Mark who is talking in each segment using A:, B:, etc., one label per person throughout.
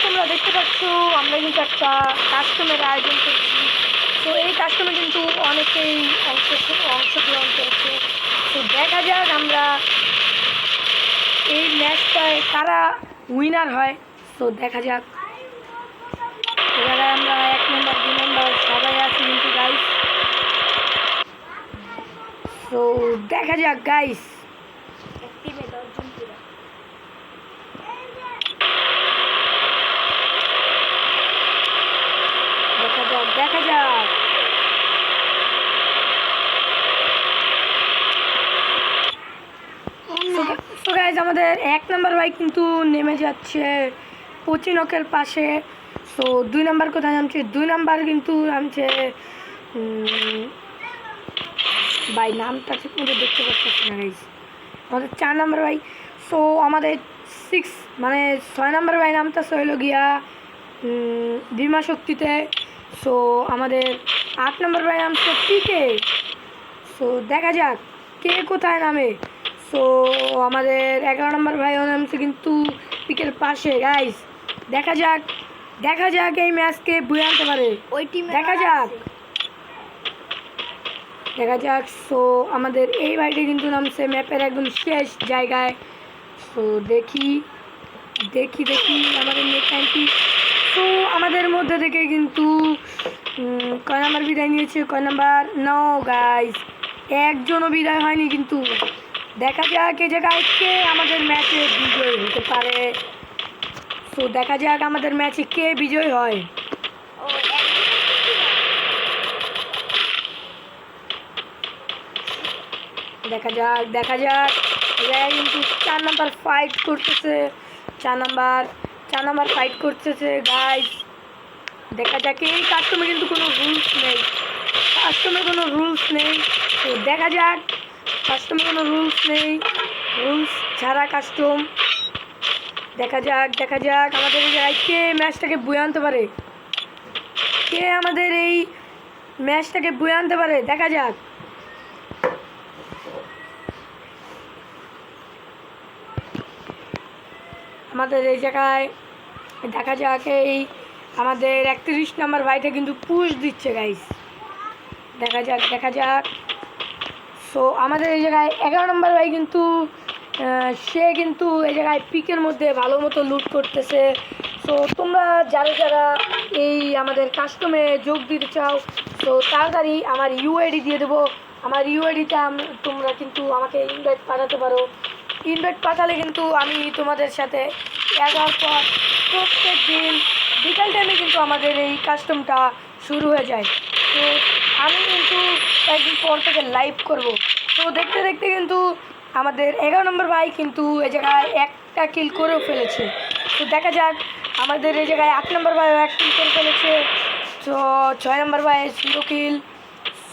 A: তোমরা দেখতে পাচ্ছ আমরা কিন্তু একটা কাস্টমের আয়োজন করছি। তো এই কাস্টমে কিন্তু অনেকেই অংশগ্রহণ করেছে। তো দেখা যাক আমরা এই ম্যাচটায় কারা উইনার হয়। তো দেখা যাক, এবারে আমরা 1 নম্বর 2 নম্বর সবাই আছি কিন্তু গাইস। তো দেখা যাক গাইস, দেখা যাক। তো গাইস আমাদের 1 নম্বর ভাই কিন্তু নেমে যাচ্ছে পচিনকের পাশে। তো 2 নম্বর কোথায় নামছে? 2 নম্বর কিন্তু নামছে ভাই নামটা ঠিক মতো দেখতে পাচ্ছি না গাইস। আমাদের 4 নম্বর ভাই। সো আমাদের 6 নম্বর ভাই নামতেছে হইল গিয়া ভীমা শক্তিতে। সো আমাদের 8 নম্বর ভাই নামছে পিকে। সো দেখা যাক কে কোথায় নামে। সো আমাদের 11 নম্বর ভাইও নামছে কিন্তু পিকের পাশে গাইস। দেখা যাক এই ম্যাচকে বুয়ে আনতে পারে ওই টিম। দেখা যাক। সো আমাদের এই ভাইটি কিন্তু নামছে ম্যাপের একদম শেষ জায়গায়। সো দেখি আমাদের নেটটি। তো আমাদের মধ্যে থেকে কিন্তু কয় নাম্বার বিদায় নিয়েছে? কয় নাম্বার? নো গাইস, একজনও বিদায় হয়নি কিন্তু। দেখা যাক এই জায়গায় কে আমাদের ম্যাচে বিজয়ী হতে পারে। তো দেখা যাক আমাদের ম্যাচে কে বিজয়ী হয়। দেখা যাক এরা কিন্তু 4 নাম্বার ফাইট করতেছে। 4 নাম্বার ফাইট করতেছে গাইস। দেখা যাক এই কাস্টমে কিন্তু কোনো রুলস নেই। তো দেখা যাক কাস্টমে কোনো রুলস নেই, রুলস ছাড়া কাস্টম। দেখা যাক আমাদের এই জায়গায় কে ম্যাচটাকে বয়ে আনতে পারে, কে আমাদের এই ম্যাচটাকে বয়ে আনতে পারে। দেখা যাক আমাদের এই জায়গায়। দেখা যাক এই আমাদের 31 নম্বর ভাইটা কিন্তু পুশ দিচ্ছে গাইস। দেখা যাক। সো আমাদের এই জায়গায় 11 নম্বর ভাই কিন্তু সে কিন্তু এই জায়গায় পিকের মধ্যে ভালো মতো লুট করতেছে। সো তোমরা যারা এই আমাদের কাস্টমে যোগ দিতে চাও তো তাড়াতাড়ি আমার ইউআইডি দিয়ে দেবো। আমার ইউআইডিতে তোমরা কিন্তু আমাকে ইনভাইট পাঠাতে পারো। ইনভাইট পাঠালে কিন্তু আমি তোমাদের সাথে এগার পর প্রত্যেক দিন বিকাল টাইমে কিন্তু আমাদের এই কাস্টমটা শুরু হয়ে যায়। তো আমি কিন্তু কয়েকদিন পর থেকে লাইভ করব। তো দেখতে কিন্তু আমাদের 11 নম্বর ভাই কিন্তু এই জায়গায় একটা কিল করেও ফেলেছে। তো দেখা যাক আমাদের এই জায়গায় 8 নম্বর ভাইও 1 কিল করে ফেলেছে। তো 6 নম্বর ভাই 0 কিল।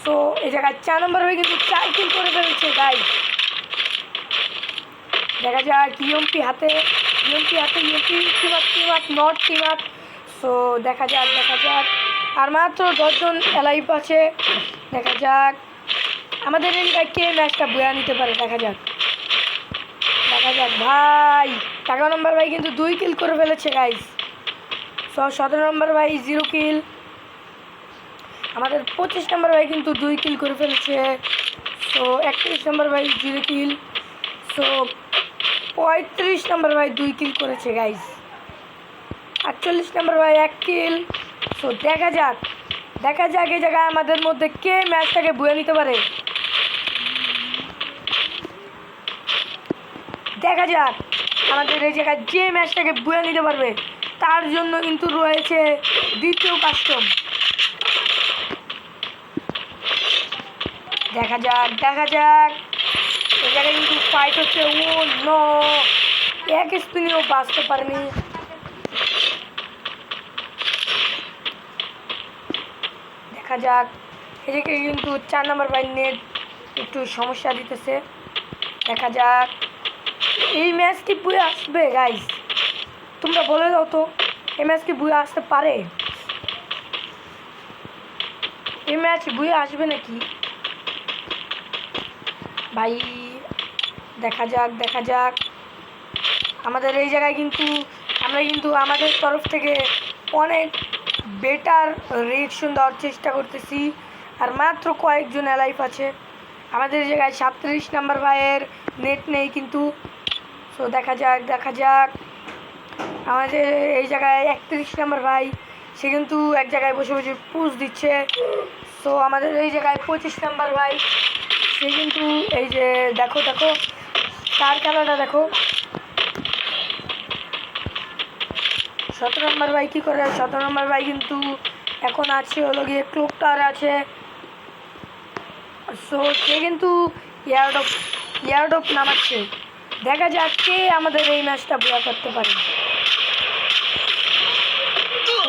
A: তো এই জায়গায় 4 নম্বর ভাই কিন্তু 4 কিল করে ফেলেছে গাইস। দেখা যাক ইউএমপি হাতে team up not team up. So দেখা যাক আর মাত্র 10 জন এলাইভ আছে। দেখা যাক আমাদের কে ম্যাচটা বয়া নিতে পারে। দেখা যাক ভাই 11 নম্বর ভাই কিন্তু 2 কিল করে ফেলেছে গাইস। সো 17 নম্বর ভাই 0 কিল। আমাদের 25 নম্বর ভাই কিন্তু 2 কিল করে ফেলেছে। সো 31 নম্বর ভাই 0 কিল। সো 35 নম্বর ভাই 2 কিল করেছে গাইস। 48 নম্বর ভাই 1 কিল। সো দেখা যাক এই জায়গায় আমাদের মধ্যে কে ম্যাচটাকে বুয়ে নিতে পারে। দেখা যাক আমাদের এই জায়গায় যে ম্যাচটাকে বুয়ে নিতে পারবে তার জন্য কিন্তু রয়েছে দ্বিতীয় কাস্টম। দেখা যাক এই জায়গায় কিন্তু ফাইট হচ্ছে। ও নো, এক স্পিনেও বাঁচতে পারেনি। দেখা যাক এদিকে কিন্তু 4 নম্বর ভাই নেট একটু সমস্যা দিতেছে। দেখা যাক এই ম্যাচ কি বুয়ে আসবে গাইস? তোমরা বলে দাও তো এই ম্যাচ কি বুয়ে আসতে পারে? এই ম্যাচ বুয়ে আসবে নাকি ভাই? দেখা যাক আমাদের এই জায়গায় কিন্তু আমরা কিন্তু আমাদের তরফ থেকে অনেক বেটার রিয়েকশন দেওয়ার চেষ্টা করতেছি। আর মাত্র কয়েকজন অ্যালাইভ আছে আমাদের জায়গায়। 37 নাম্বার ভাইয়ের নেট নেই কিন্তু। সো দেখা যাক আমাদের এই জায়গায় 31 নাম্বার ভাই, সে কিন্তু এক জায়গায় বসে বসে পুশ দিচ্ছে। সো আমাদের এই জায়গায় 25 নাম্বার ভাই, সে কিন্তু এই যে দেখো তার খেলাটা দেখো। 17 নম্বর ভাই কী করে? 17 নম্বর ভাই কিন্তু এখন আছে হলো গিয়ে ক্লক টাওয়ার আছে। সো সে কিন্তু ইয়ারডপ নামাচ্ছে। দেখা যাক কে আমাদের এই ম্যাচটা পুরো করতে পারে।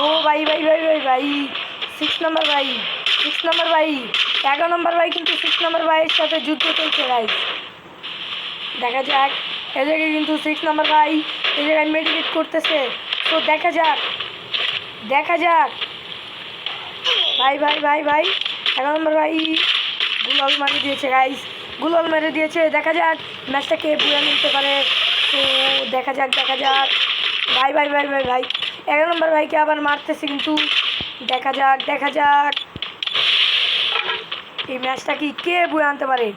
A: ও ভাই 6 নম্বর ভাই 11 নম্বর ভাই কিন্তু 6 নম্বর ভাইয়ের সাথে যুদ্ধ চলছে গাইস। দেখা যাক এ জায়গায় কিন্তু 6 নম্বর ভাই এই জায়গায় মেডিকেট করতেছে। তো দেখা যাক ভাই 11 নম্বর ভাই গুলাল মারি দিয়েছে গাইস, গুলাল মেরে দিয়েছে। দেখা যাক ম্যাচটা কে বুঝে নিতে পারে। তো দেখা যাক ভাই 11 নম্বর ভাইকে আবার মারতেছে কিন্তু। দেখা যাক এই ম্যাচটা কি কে বুঝে আনতে পারে।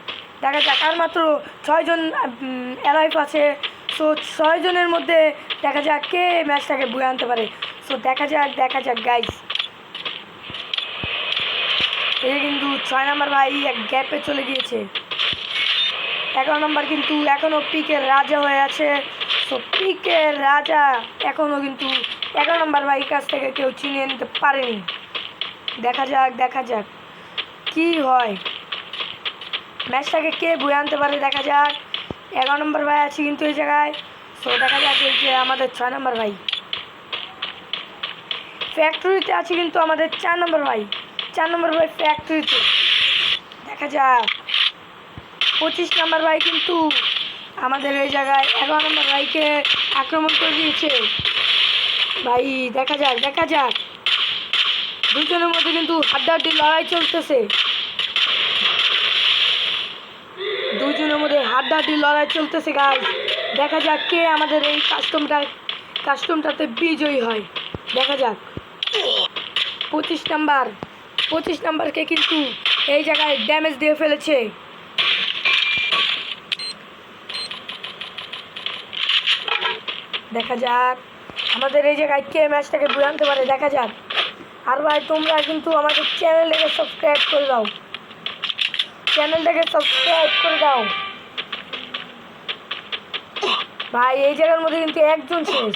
A: দেখা যাক আর মাত্র 6 জন অ্যালাইভ আছে। সো 6 জনের মধ্যে দেখা যাক কে ম্যাচটাকে বুঝে আনতে পারে। সো দেখা যাক গাইস। এই কিন্তু 6 নম্বর ভাই এক গ্যাপে চলে গিয়েছে। 11 নম্বর কিন্তু এখনও পিকের রাজা হয়ে আছে। সো পিকের রাজা এখনও কিন্তু 11 নম্বর ভাইয়ের কাছ থেকে কেউ চিনিয়ে নিতে পারেনি। দেখা যাক কি হয়, ম্যাচটাকে কে বুঝে আনতে পারে। দেখা যাক 11 নম্বর ভাই আছে কিন্তু এই জায়গায়। সো দেখা যাক এই যে আমাদের 6 নম্বর ভাই ফ্যাক্টরিতে আছে কিন্তু আমাদের 4 নম্বর ভাই ফ্যাক্টরিতে। দেখা যাক 25 নম্বর ভাই কিন্তু আমাদের এই জায়গায় 11 নম্বর ভাইকে আক্রমণ করে দিয়েছে ভাই। দেখা যাক দুজনের মধ্যে কিন্তু হাড্ডাহাড্ডি লড়াই চলতেছে। গাইস দেখা যাক কে আমাদের এই কাস্টমটাতে বিজয়ী হয়। দেখা যাক 25 নাম্বারকে কিন্তু এই জায়গায় ড্যামেজ দিয়ে ফেলেছে। দেখা যাক আমাদের এই জায়গায় কে ম্যাচটাকে বুঝাতে পারে। দেখা যাক। আর ভাই তোমরা কিন্তু আমাদের চ্যানেলটাকে সাবস্ক্রাইব করে দাও। ভাই এই জায়গার মধ্যে কিন্তু একজন শেষ,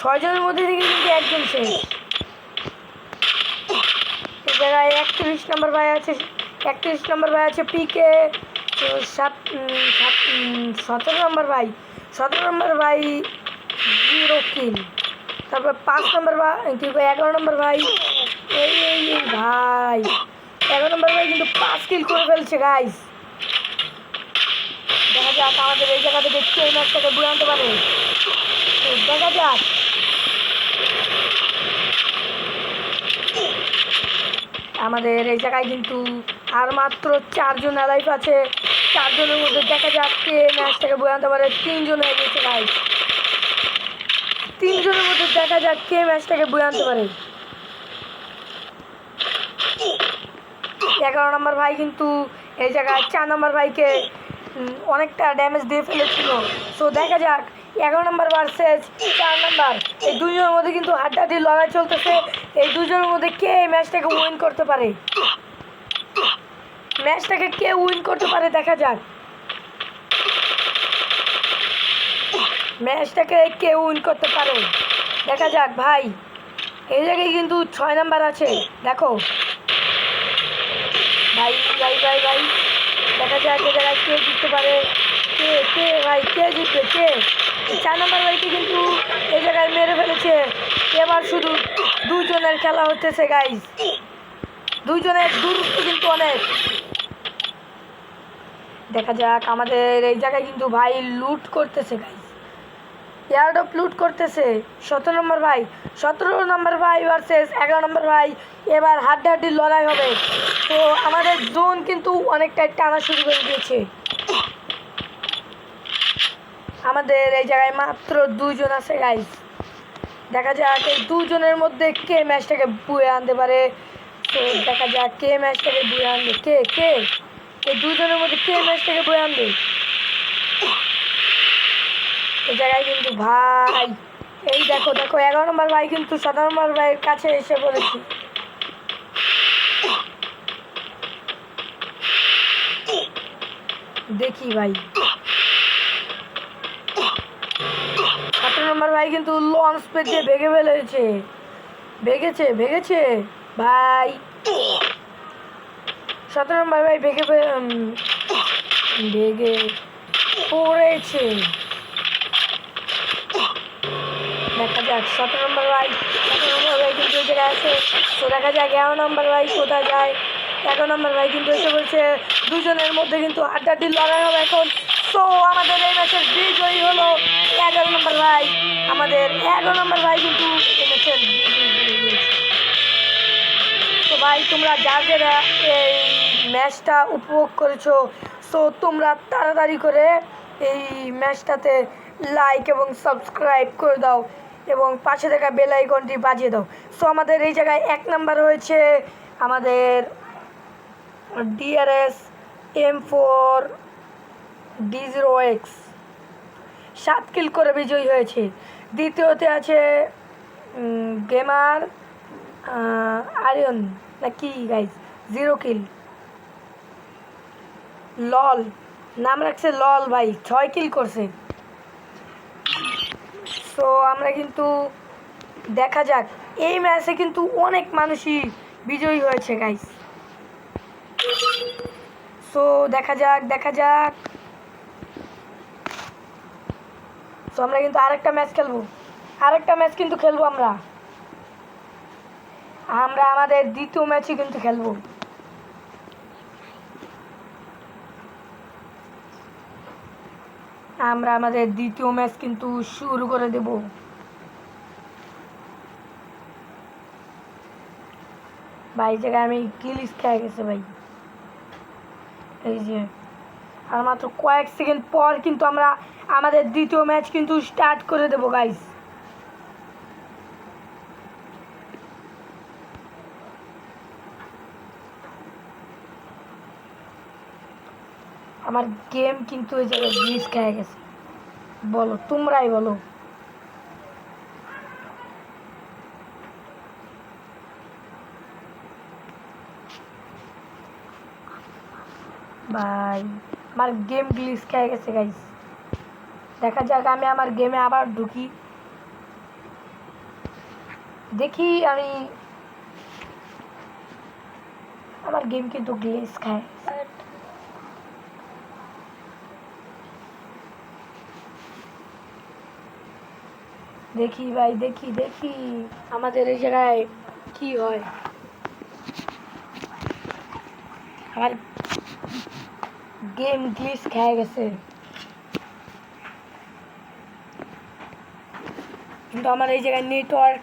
A: 6 জনের মধ্যে থেকে কিন্তু একজন শেষ। এই জায়গায় 31 নম্বর ভাই আছে পিকে। 17 নম্বর ভাই 0 কিল। তারপর 5 নম্বর ভাই 11 নম্বর ভাই এই ভাই 11 নম্বর ভাই কিন্তু 5 কিল করে ফেলছে গাইস। দেখা যাক আমাদের এই জায়গা থেকে কে ম্যাচটাকে বুঝে আনতে পারে। তো দেখা যাক আমাদের এই জায়গায় কিন্তু আর মাত্র 4 জন অ্যালাইভ আছে। 4 জনের মধ্যে দেখা যাক কে ম্যাচটাকে বুঝে আনতে পারে। 3 জন হয়ে গেছে গাইস। 3 জনের মধ্যে দেখা যাক কে ম্যাচটাকে বুঝে আনতে পারে। 11 নম্বর ভাই কিন্তু এই জায়গায় 4 নম্বর ভাইকে অনেকটা ড্যামেজ দিয়ে ফেলেছিল। সো দেখা যাক 11 নম্বর ভার্সেস 4 নম্বর, এই দুজনের মধ্যে কিন্তু হাড্ডাহাড্ডি লড়াই চলতেছে। এই দুজনের মধ্যে কে ম্যাচটাকে উইন করতে পারে। দেখা যাক দেখা যাক ভাই। এই জায়গায় কিন্তু 6 নম্বর আছে। দেখো ভাই দেখা যাক এই জায়গায় কে জিততে পারে। কে জিতবে 4 নম্বর ভাইকে কিন্তু এই জায়গায় মেরে ফেলেছে। এবার শুধু 2 জনের খেলা হতেছে গাইস। 2 জনের দূরত্ব কিন্তু অনেক। দেখা যাক আমাদের এই জায়গায় কিন্তু ভাই লুট করতেছে গাইস, এয়ারড্রপ লুট করতেছে। 17 নম্বর ভাই ভার্সেস 11 নম্বর ভাই। এবার হাড্ডাহাড্ডি লড়াই হবে। তো আমাদের জোন কিন্তু অনেকটাই টানা শুরু করে দিয়েছে। আমাদের এই জায়গায় মাত্র 2 জন আছে গাইস। দেখা যাক এই দুজনের মধ্যে কে ম্যাচটাকে বুয়ে আনতে পারে। তো দেখা যাক কে ম্যাচটাকে বুয়ে আনবে, কে কে এই দুজনের মধ্যে কে ম্যাচটাকে বুয়ে আনবে। এই জায়গায় কিন্তু ভাই এই দেখো দেখো 11 নম্বর ভাই কিন্তু 17 নম্বর ভাইয়ের কাছে এসে পড়েছে। দেখি ভাই 17 নম্বর ভাই কিন্তু লঞ্চ পেট দিয়ে ভেঙে ফেলেছে, ভেঙেছে ভাই। 17 নম্বর ভাই ভেঙে পড়েছে। দেখা যাক 17 নম্বর ভাই কিন্তু ওই জায়গায় আছে। তো দেখা যাক 11 নম্বর ভাই কোথায় যায়। 11 নম্বর ভাই কিন্তু এসে বলছে, দুজনের মধ্যে কিন্তু আড্ডাটি লড়াই হবে এখন। তো আমাদের এই ম্যাচের বিজয়ী হলো 11 নম্বর ভাই। আমাদের 11 নম্বর ভাই কিন্তু এই ম্যাচের বিজয়ী। তো ভাই তোমরা যারা এই ম্যাচটা উপভোগ করেছো, সো তোমরা তাড়াতাড়ি করে এই ম্যাচটাতে লাইক এবং সাবস্ক্রাইব করে দাও এবং পাশে থাকা বেল আইকনটি বাজিয়ে দাও। সো আমাদের এই জায়গায় 1 নাম্বার হয়েছে আমাদের DRS M4 D0X 7 কিল করে বিজয়ী হয়েছে। দ্বিতীয়তে আছে গেমার আরিয়ন নাকি গাইজ 0 কিল। লল নাম রাখছে লল ভাই 6 কিল করছে। সো আমরা কিন্তু দেখা যাক এই ম্যাচে কিন্তু অনেক মানুষই বিজয়ী হয়েছে গাইজ। সো দেখা যাক সো আমরা কিন্তু আরেকটা ম্যাচ খেলবো আমরা আমাদের দ্বিতীয় ম্যাচই কিন্তু খেলবো। আমরা আমাদের দ্বিতীয় ম্যাচ কিন্তু শুরু করে দেব। ভাই জায়গায় আমি কিলিস খেয়ে গেছে ভাই। এই যে আর মাত্র কয়েক সেকেন্ড পর কিন্তু আমরা আমাদের দ্বিতীয় ম্যাচ কিন্তু স্টার্ট করে দেব গাইস। আমার গেম কিন্তু ওই জায়গায় গ্লিচ খেয়ে গেছে। বলো তোমরাই বলো। ভাই আমার গেম গ্লিচ খেয়ে গেছে গাইস। দেখা যাক আমি আমার গেমে আবার ঢুকি, দেখি আমি আমার গেম কিন্তু গ্লিচ খায়। দেখি ভাই দেখি আমাদের এই জায়গায় কি হয়। আমার গেম গ্লিচ খেয়ে গেছে কিন্তু আমার এই জায়গায় নেটওয়ার্ক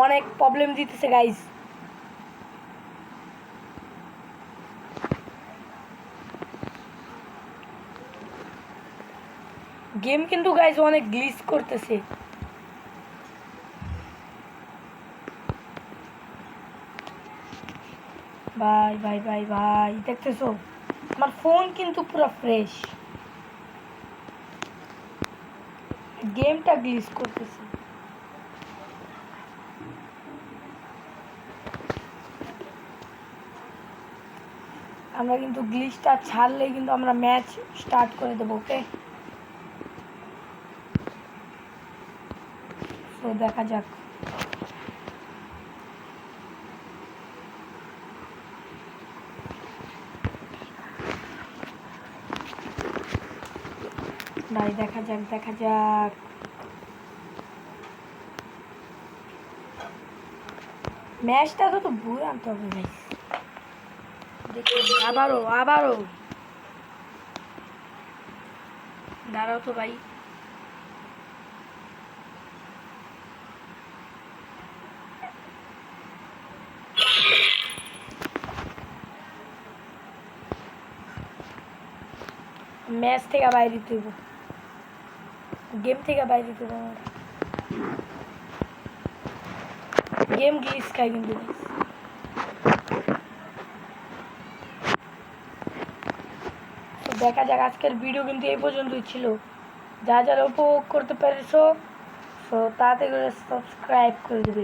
A: অনেক প্রবলেম দিতেছে গাইস। গেম কিন্তু গাইস অনেক গ্লিচ করতেছে। ভাই ভাই ভাই ভাই দেখতেছো আমার ফোন কিন্তু পুরো ফ্রেশ, গেমটা গ্লিচ করতেছে। আমরা কিন্তু গ্লিচটা ছাড়লেই কিন্তু আমরা ম্যাচ স্টার্ট করে দেবো। ওকে তো দেখা যাক। ভাই দেখা যাক ম্যাচটা তো ভুল আনতে হবে ভাই। দেখি আবারও দাঁড়াও তো ভাই। ম্যাচ থেকে বাইরে দিতে হবে, গেম থেকে বাইরে দিতে হবে। গেম গ্লিচ খায় কিন্তু। তো দেখা যাক, আজকের ভিডিও কিন্তু এই পর্যন্তই ছিল। যারা যারা উপভোগ করতে পেরেছো, তো তাড়াতাড়ি করে সাবস্ক্রাইব করে দেবে।